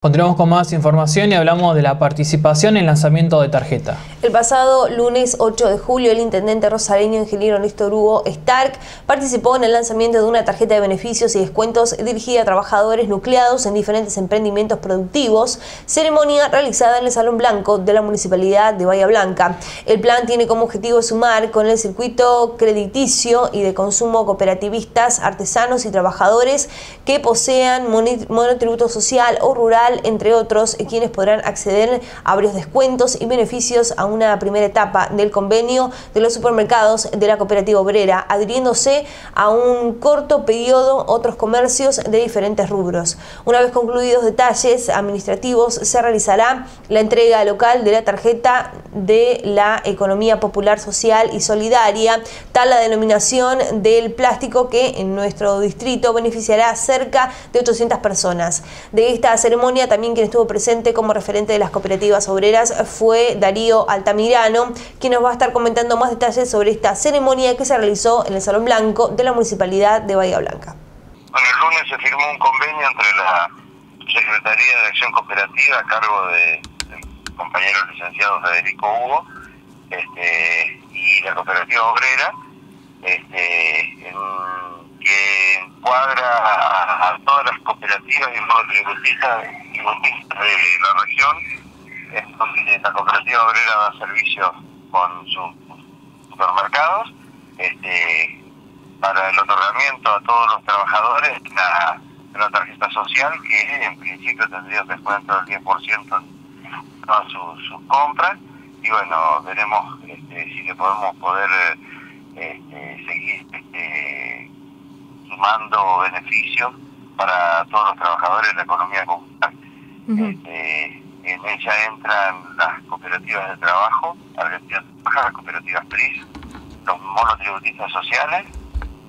Continuamos con más información y hablamos de la participación en lanzamiento de tarjeta. El pasado lunes 8 de julio, el intendente rosaleño ingeniero Néstor Hugo Stark participó en el lanzamiento de una tarjeta de beneficios y descuentos dirigida a trabajadores nucleados en diferentes emprendimientos productivos, ceremonia realizada en el Salón Blanco de la Municipalidad de Bahía Blanca. El plan tiene como objetivo sumar con el circuito crediticio y de consumo cooperativistas, artesanos y trabajadores que posean monotributo social o rural, entre otros, quienes podrán acceder a varios descuentos y beneficios a una primera etapa del convenio de los supermercados de la cooperativa obrera, adhiriéndose a un corto periodo otros comercios de diferentes rubros. Una vez concluidos detalles administrativos, se realizará la entrega local de la tarjeta de la economía popular, social y solidaria, tal la denominación del plástico, que en nuestro distrito beneficiará a cerca de 800 personas. De esta ceremonia, también quien estuvo presente como referente de las cooperativas obreras fue Darío Altamirano, quien nos va a estar comentando más detalles sobre esta ceremonia que se realizó en el Salón Blanco de la Municipalidad de Bahía Blanca. Bueno, el lunes se firmó un convenio entre la Secretaría de Acción Cooperativa a cargo del compañero licenciado Federico Hugo y la cooperativa obrera, que encuadra a todas las cooperativas y monotributistas de la región. Entonces, la cooperativa obrera da servicio con sus supermercados para el otorgamiento a todos los trabajadores de una tarjeta social que en principio tendría un descuento del 10% en todas sus compras, y bueno, veremos si le podemos seguir sumando beneficios para todos los trabajadores de la economía popular. En ella entran las cooperativas de trabajo, las cooperativas PRIS, los monotributistas sociales,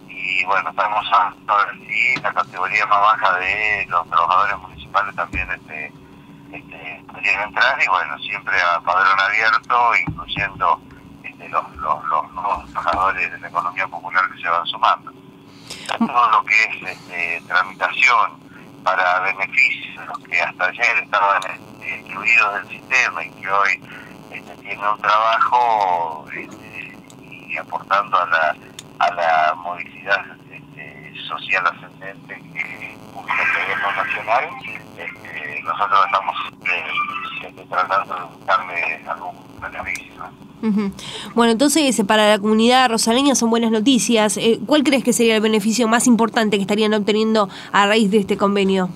y bueno, estamos hablando de la categoría más baja de los trabajadores municipales también podrían entrar, y bueno, siempre a padrón abierto, incluyendo los nuevos trabajadores de la economía popular que se van sumando. Todo lo que es tramitación para beneficios, los que hasta ayer estaban excluidos del sistema y que hoy tienen un trabajo y aportando a la movilidad social ascendente que busca el gobierno nacional, nosotros estamos tratando de buscarle algún beneficio. Bueno, entonces para la comunidad rosaleña son buenas noticias. ¿Cuál crees que sería el beneficio más importante que estarían obteniendo a raíz de este convenio?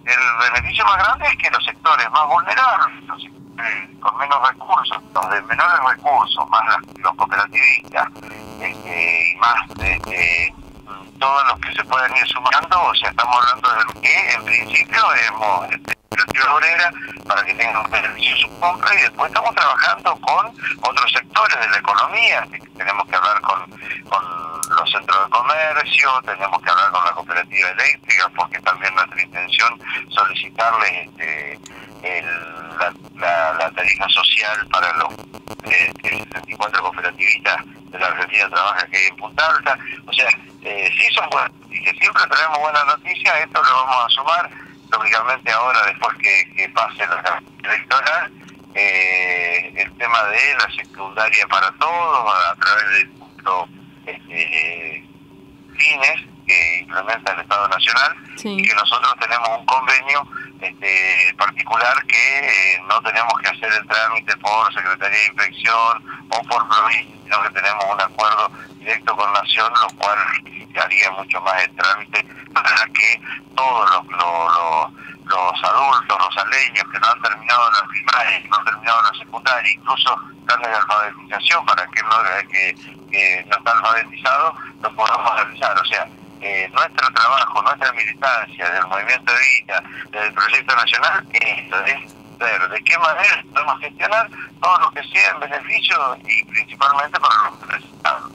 El beneficio más grande es que los sectores más vulnerables, los sectores con menos recursos, los de menores recursos, más los cooperativistas y más todos los que se pueden ir sumando, o sea, estamos hablando de que en principio hemos cooperativa obrera para que tengan un beneficio su compra, y después estamos trabajando con otros sectores de la economía. Tenemos que hablar con los centros de comercio, tenemos que hablar con la cooperativa eléctrica, porque también nuestra intención solicitarles la tarifa social para los 64 cooperativistas de la Argentina trabaja que hay en Punta Alta. O sea, sí son buenas noticias, siempre traemos buenas noticias, esto lo vamos a sumar. Lógicamente ahora, después que pase la campaña electoral, el tema de la secundaria para todos, a través del punto fines que implementa el Estado Nacional, y que nosotros tenemos un convenio particular que no tenemos que hacer el trámite por Secretaría de Inspección o por provincia, sino que tenemos un acuerdo directo con Nación, lo cual haría mucho más el trámite para que todos los adultos rosaleños que no han terminado la primaria, que no han terminado la secundaria, incluso planes de alfabetización para aquel que no está alfabetizado, lo podamos realizar. O sea, nuestro trabajo, nuestra militancia del Movimiento Evita, del Proyecto Nacional, esto es ver de qué manera podemos gestionar todo lo que sea en beneficio y principalmente para los necesitados.